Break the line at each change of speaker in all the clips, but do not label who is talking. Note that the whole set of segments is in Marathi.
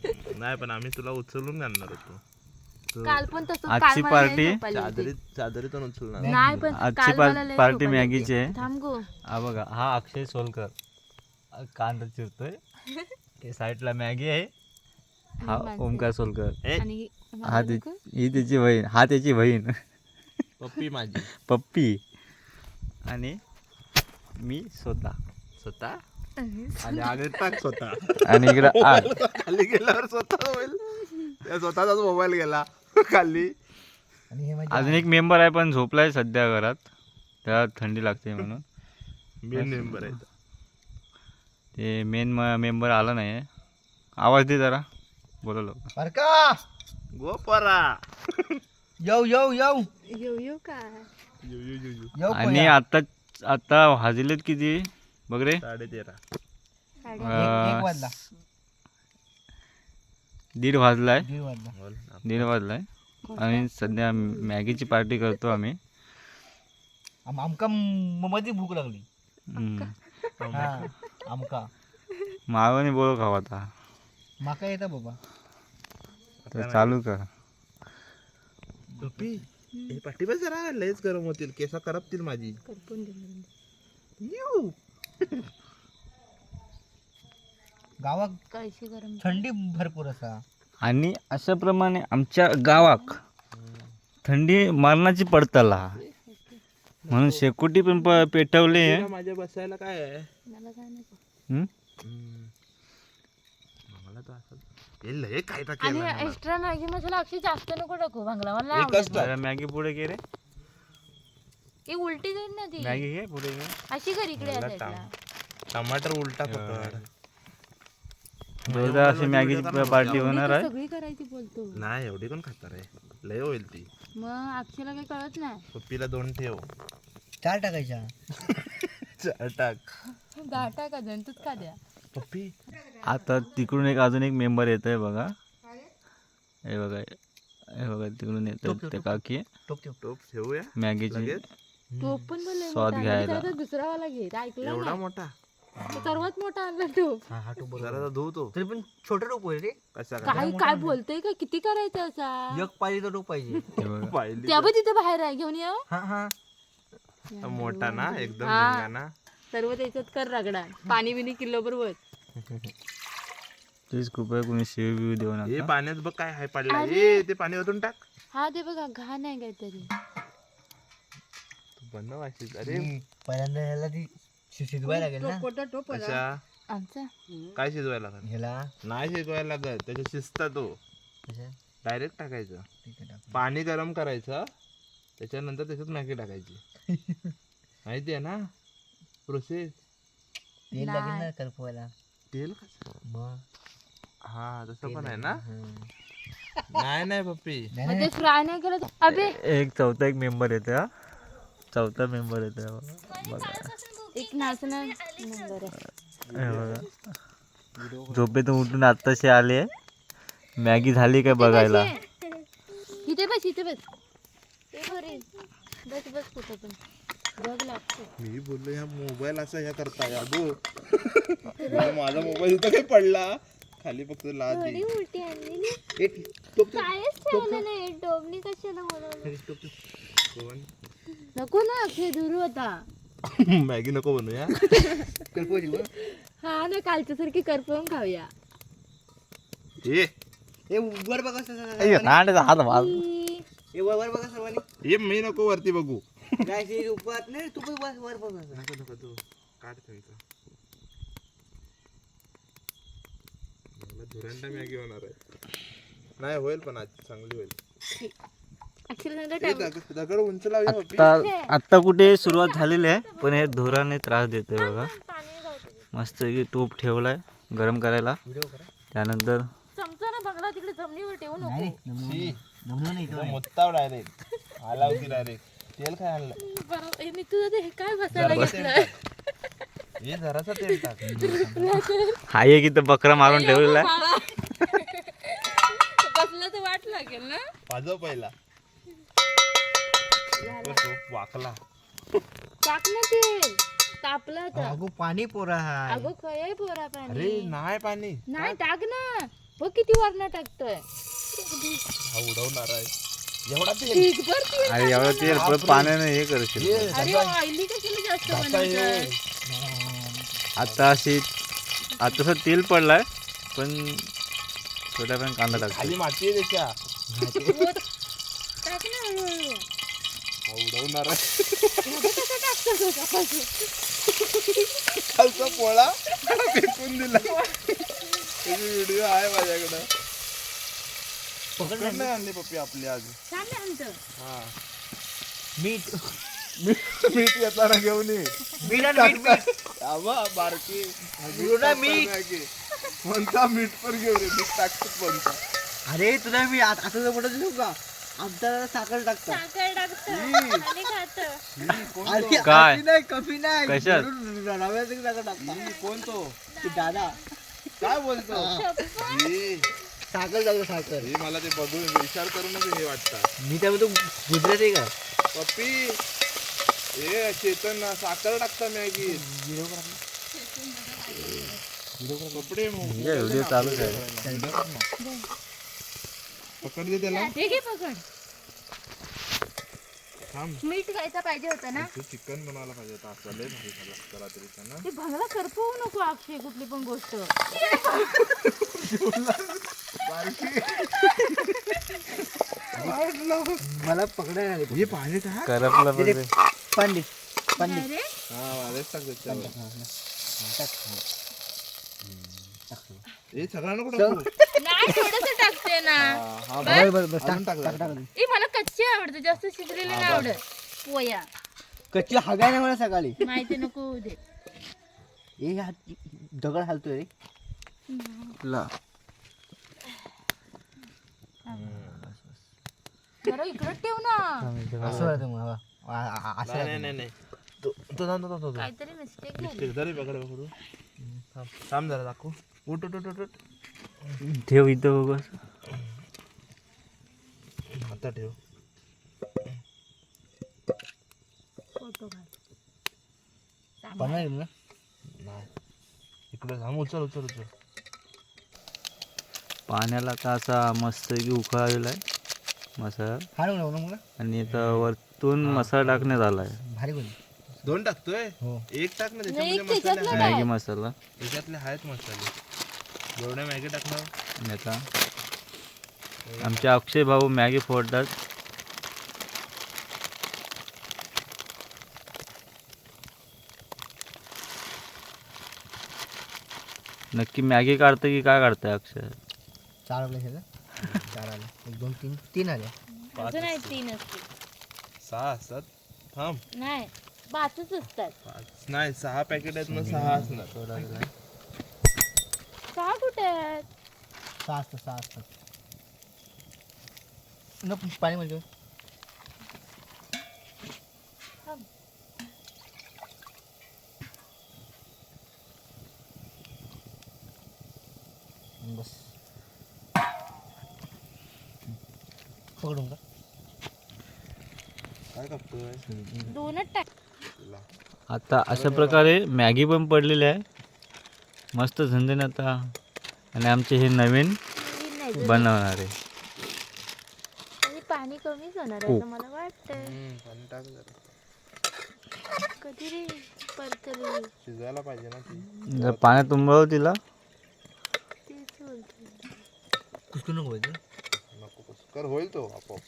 नाही पण आम्ही तुला उचलून आणणार होतो.
काल पण तसं
आजची पार्टी
चादरीतून उचलून
नाही पण
आजची पार्टी मॅगीची आहे.
थांब गो.
हा बघा, हा अक्षय सोलकर कांदा चिरतोय. साईडला मॅगी आहे. हा ओमकार सोलकर.
आणि
ही त्याची बहीण, हा त्याची बहीण
पप्पी माझी.
पप्पी. आणि मी
स्वतः आणि आगे टाक स्वतः.
आणि इकडं आठ.
खाली गेल्यावर स्वतः मोबाईल, त्या स्वतःचाच मोबाईल गेला खाली.
अजून एक मेंबर आहे पण झोपलाय सध्या घरात, त्याला थंडी लागते म्हणून.
मेन मेंबर आहे
ते मेन मेंबर आला नाही. आवाज दे जरा, बोला लोक.
का
गोपरा.
येऊ येऊ येऊ
येऊ काय
येऊ.
आणि आता वाजलेत किती बघ रे?
13:30.
एक वाजला.
1:30 वाजलाय.
1:30 वाजला.
1:30 वाजलाय. आणि सध्या मॅगीची पार्टी करतो आम्ही.
आमका मध्ये भूक लागली. हा आमका
मावाने बोल खाऊ आता.
माका येता बाबा.
तर चालू कर.
पप्पी हे पाठी बस जरा, लयच गरम होतील, केसा करपतील माझी. येऊ.
गावात
कळशी गरम
थंडी भरपूर असा.
आणि अशाप्रमाणे आमच्या गावाक थंडी मरणाची पडतला, म्हणून शेकोटी पण पेटवले.
तुला माझ्या बसायला काय आहे?
मला काय नको.
मला तर असं हे लय काय
आणि
केलं मला.
एक्स्ट्रा मॅगी मसाला अक्षय जास्त नको टाकू, भांगला मला
एकच
आवडत.
टाक.
मॅगी पुढे घे रे.
ही उलटी जाईल ना ती.
मॅगी घे पुढे घे.
अशी कर इकडे या
मला
साईडला.
टमाटर उलटा पकड.
जोरदार अशी मॅगीची पार्टी होणार आहे.
सगळी करायची बोलतो.
नाही एवढी कोण खाणार आहे, लय होईल ती.
मग अक्षयला काही कळत नाही.
पप्पीला 2 ठेव.
4 टाकायच्या.
4 टाक.
गाठा का जंतूच का द्या.
पप्पी
आता तिकडून अजून एक मेंबर येत आहे बघा. हे बघा तिकडून येत ते काकी.
टोप ठेवूया
मॅगीची
लगेच.
तो पण बोलले
स्वाद घ्यायला.
दुसरा वाला घे, ऐकलं
एवढा
नाही.
मोठा
तो सर्वात मोठा आणला तो.
हा टोप बरोबर.
जरा धुव तो.
तरी पण छोटा टोप आहे रे.
कसा काय
काय काय बोलतोय का, किती करायचं असा.
एक पाहिजे टोप पाहिजे.
हे बघा.
पाहिली
त्या पण तिथे बाहेर आहे, घेऊन ये.
हा हा
तर मोठा ना एकदम
हा.
धिंगाणा.
सर्व त्याच्यात कर रगडा, पाणी बिनी किलो बरोबर.
प्लीज कृपया कोणी शिव बिव देऊ
हे
नका.
पाण्यात बघ काय हाय पडला. ए ते पाणी ओतून टाक.
हा ते बघा घाण आहे काहीतरी.
तू बनव अशीच. अरे
पहिल्यांदा ह्याला ती शिजवायला लागेल ना.
कशा
आमचा
काय शिजवायला लागत?
ह्याला
नाही शिजवायला लागत, त्याच्या शिजता तो
कशा
डायरेक्ट टाकायचं.
ठीक आहे टाक.
पाणी गरम करायचं, त्याच्यानंतर त्याच्यात मॅगी टाकायची. माहिती आहे ना प्रोसेस?
तेल लागेल ना करपवायला.
तेल कसं?
मग
हा तसं पण आहे ना. नाही नाही पप्पी
ते फ्राय नाही केलं तर- अबे
एक चौथा एक मेंबर येते. हा चौथा मेंबर येते बघा.
एक नाचणार नंबर आहे.
हे बघा. झोपेतून उठून आत्ताशी आले. मॅगी झाली काय बघायला.
इथे बस इथे बस. ते बरे. बस बस कुठं पण जग लागतो.
मी बोललो ह्या मोबाईल असा ह्या करताय अगो. माझा मोबाईल इथं काही पडला खाली, फक्त लाद दे.
उलटी आणलेली
एक टोप टोप.
कायच ठेवलं नाही. डोबली कशाला बोलवलं.
टोप टोप. कोण?
नको ना अक्षय दूर होता.
मॅगी नको बनवूया.
करपवायची बघ.
हा ना कालच्या सारखी करपवून खाऊया.
ए
ए वर बघा सर्वांनी.
हात वाज.
ए वर वर बघा सर्वांनी.
ए मी नको वरती बघू.
काय ते उपात नाही तू पण वर बघा.
नको नको तू काढ त्यांचं. मला धुरंडा मॅगी होणार आहे. नाही होईल पण आज चांगली होईल. ए, दगड उंच लावूया पप्पी.
आत्ता कुठे सुरुवात झालेली आहे, पण हे धुराने त्रास देतोय बघा. मस्त टूप ठेवलाय गरम करायला. त्यानंतर
चमचा ना बघला तिकडे जमिनीवर ठेवू नको.
नाही जमलं नाही
तो मुत्ताव डायरेक्ट आला होती डायरेक्ट. तेल काय आणलं?
बरोबर. मी तुझं ते हे काय बसायला घेतलं.
हे जरासा तेल टाक.
हा एक इथं बकरा मारून ठेवलेला आहे.
बसलं तर वाट लागेल ना.
वाजव पहिला. वाकला.
टाक ना तेल. तापलं आता.
अगो पाणी पोरा हाय.
अगो काय पोरा
अरे
पाणी.
नाही पाणी.
नाही टाक ना. हो किती वरण टाकतोय
हा उडवणार आहे एवढा तेल
ढीगभर तेल
अरे एवढं तेल परत पाण्याने हे करशील
अरे ऑइली कशाला जास्त बनवताय
आता तसं तेल पडलाय पण थोड्या वेळ कांदा टाकतो
खाली माती आहे त्याच्या
टाक ना हळूहळू.
हा उडवणार आहे
मध्ये कसं टाकतो तो कपाशी?
खालचा पोळा फेकून दिला त्याची व्हिडिओ आहे माझ्याकडं पकड नाही आणली पप्पी आपली आज
छान आहे आमचं.
हा
मीठ
मीठ येताना घेऊन ये
मीठ आणि मीठ
आबा बारकी
तुला मीठ.
कोणता मीठ पण घेऊन ये मीठ टाकतो कोणता
अरे तुला मी आता जर मोठं देऊ का आमच्या साखर टाकता
साखर टाकतं आणि खातं.
अरे
काय?
कॉफी नाही कॉफी नाही
कशात?
रव्याचं साखर टाकता
कोण तो
ते दादा
काय बोलतो ही
साखर टाकतो साखर
ही मला ते बघून विचार करूनच हे वाटतं
मी त्यामध्ये गुजरात आहे का
पप्पी ए चेतन साखर टाकता मॅगी कपडे
व्हिडिओ चालूच आहे
पकड दे त्याला
हे घे पकड.
थांब
मीठ खायचा पाहिजे होतं ना.
तू चिकन बनवायला पाहिजे होतं असं लय भारी झालं रात्रीचं ना
ते भंगला करपवू नको अक्षय कुठली पण गोष्ट.
मला पकडायला आले
हे पाणी टाक
करपलं पण ते.
पंडित पंडित
अरे
हा वालेच टाक त्याच्यावर हे सगळं नको टाकू
नाही थोडस टाकते ना.
हा
बरं
अजून टाक जरा.
ए मला कच्ची आवडते जास्त शिजलेली नाही आवडत. पोया
कच्ची हगाय ना मला सकाळी
माहिती नको होऊ दे.
हे दगड हालतोय रे
ला.
जरा इकडे ठेव ना.
असं वाटतं मला असं
नाही नाही नाही तो तो थांब तो तो
काहीतरी मिस्टेक झाली.
जरी पकड पकडू थांब थांब जरा दाखवू उठ उठ उठ उठ
ठेव इथं बघ
आता ठेव
फोटो काढ.
बनवाय ना
नाही इकडे थांब उचल उचल उचल
पाण्याला का असा मस्त उकळलेला आहे मसाला
हा ना मला
आणि आता वरतून मसाला टाकण्यात आलाय
भारी बोल
दोन टाकतोय
हो
एक टाक ना
नाही,
त्याच्यामध्ये
त्याच्यात
मसाले
नाही.
मॅगी मसाला
त्याच्यातले आहेत मसाले एवढ्या मॅगी टाकणार
आणि आता आमचे अक्षय भाऊ मॅगी फोडतात नक्की मॅगी काढतं की काय काढतंय अक्षय
4 आले सगळं 4 आले 1 2 3 3 आले
असं नाही 3 असते.
6 असतात थांब
नाही 5च असतात.
5 नाही 6 पॅकेट आहेत मग 6 असणार
6 कुठे आहेत?
6 असतात न पाणी म्हणजे
थांब.
बस पकडून का
काय कापतोय
2च टाक.
तुला
आता अशा प्रकारे मॅगी पण पडलेली आहे मस्त झंझण आता आणि आमचे हे नवीन
तीन नाही जर-
बनवणार आहे
आणि पाणी कमीच होणार आहे असं मला वाटतंय.
पाणी टाक जरा
कधी रे परतली
शिजवायला पाहिजे ना ती
जर पाण्यात उंबळव तिला
तेच बोलते.
कुसकू नको व्हायचं
नको कुस्कर होईल तो आपोआप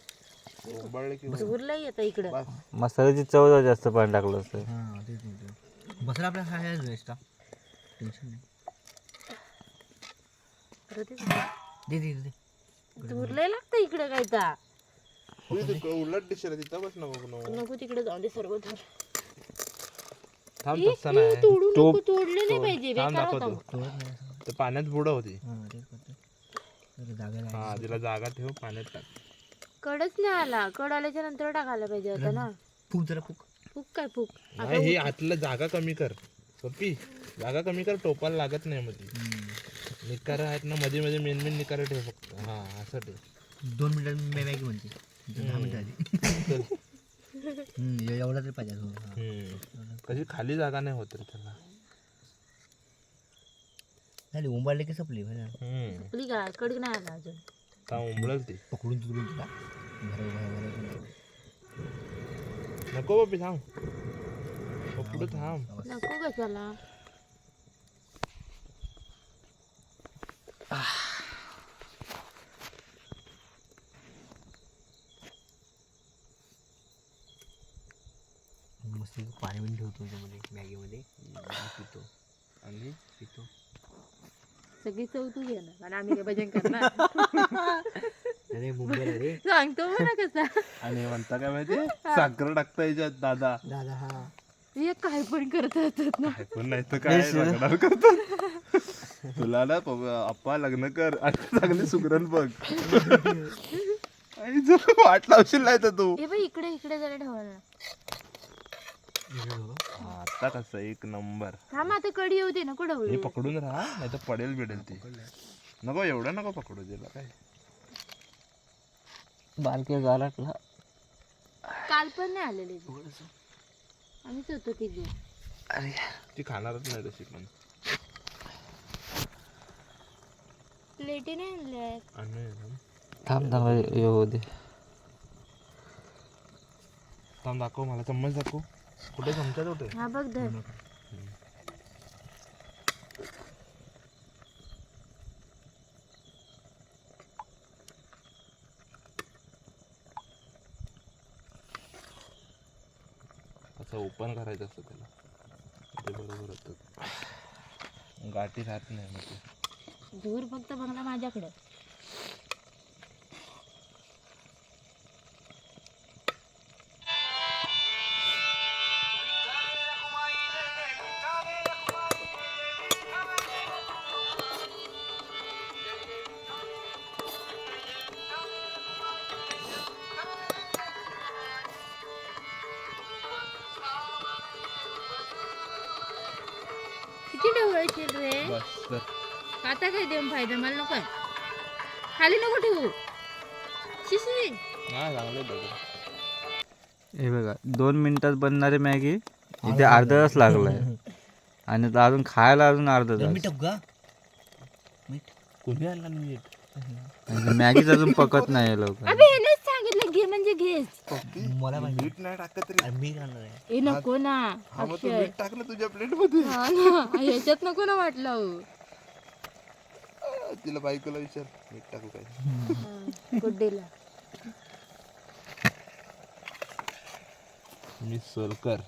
उंबळले की होईल.
उरलंय आता इकडं.
बस
मसाल्याची चव जर जास्त पाणी टाकलं असतं
हां तेच म्हणतो बसला आपल्या काय वेस्ट टेन्शन नाही
परत
दे दे दे
उरलंय लागतं इकडे काय ता
उलट दिशेला तिथं बस नको
नको तिकडे जाऊन दे सर्व धर.
थांब
ए,
तसं
ए,
नाही
तोडू नको तोडले नाही पाहिजे
थांब
बेकार
दाखवतो
होता.
तोडत नाही असं.
ते पाण्यात बुड होती
हां तेच करतो अरे जागा नाही
हा तिला जागा ठेव पाण्यात टाक
कडच नाही आला कड आल्याच्या नंतर टाकायला पाहिजे होता ना.
फूक जरा फूक
फुक काय फुक
नाही हे आतलं जागा कमी कर पप्पी जागा कमी कर टोपाला लागत नाही मध्ये निकार आहेत ना मध्ये मध्ये मेन मेन निकार ठेव फक्त हा असं ठेव
2 मिनिटात मी मॅगी म्हणते 10 मिनिटं आधी एवढा तरी पाहिजे हो, हां.
कशी खाली जागा नाही होत रे त्याला
झाली उंबाळले की संपली हो ना.
आपली काय कडक नाही आला अजून.
उंबळल ती
पकडून तुकडून तुला भरव
नको बाबी थांब पकडू थांब
नको कशाला.
मस्त पाणी बिणी ठेवतो त्यामध्ये मॅगीमध्ये पितो
आणि
पितो.
सगळी चव तू घेणार आणि आम्ही काय भजन करणार.
अरे मुंबईला रे
सांगतो मला कसा.
आणि म्हणता काय माहिती साखर टाकता याच्यात दादा
दादा हा
हे काय पण करत असतात ना.
काय पण नाही तर काय लग्नाला करतात तुला ना अप्पा लग्न कर आणि चांगली सुगरण बघ आई जर वाट लावशील नाही तर तू
हे बाई इकडे इकडे जरा ठेवायला.
आता कसं एक नंबर
थांब आता कडी येऊ दे ना कुठं
हे पकडून राहा नाही तर पडेल बिडेल ती नको एवढं नको पकडू दिला काय
बारके गालाटला
काल पण नाही आलेले आम्हीच होतो ती दिवस.
अरे
ती खाणारच नाही तशी पण
प्लेटी नाही आणल्या.
आणि
थांब थांब येऊ दे.
थांब दाखव मला चम्मच दाखव कुठे चमचा कुठे
हा बघ धर.
असं ओपन करायचं असतं त्याला ते बरोबर होतं गाठी राहत नाही मग ते
धूर फक्त बघला माझ्याकडे. किती ढवळशील रे.
बस तर
आता काय देऊन फायदा मला नको आहे. खाली नको ठेवू शिशी.
हा चांगले बघ
हे बघा 2 मिनिटात बनणारी मॅगी इथे अर्धा तास लागलाय आणि आता अजून खायला अजून अर्धा तास.
मीठ का
कोणी आणला मीठ
आणि मॅगीच अजून पकत नाही लवकर.
अबे हेनेच सांगितलं घे म्हणजे घे.
मला माहिती
मीठ नाही टाकत रे
मी खाणार आहे.
ए नको ना
हा मग तू
अक्षय.
मीठ टाकलं तुझ्या प्लेट मध्ये
हा ना ह्याच्यात नको ना वाटलं हो.
तिला बायकोला विचार मीठ टाकू काय
गुड्डेला
मी सोलकर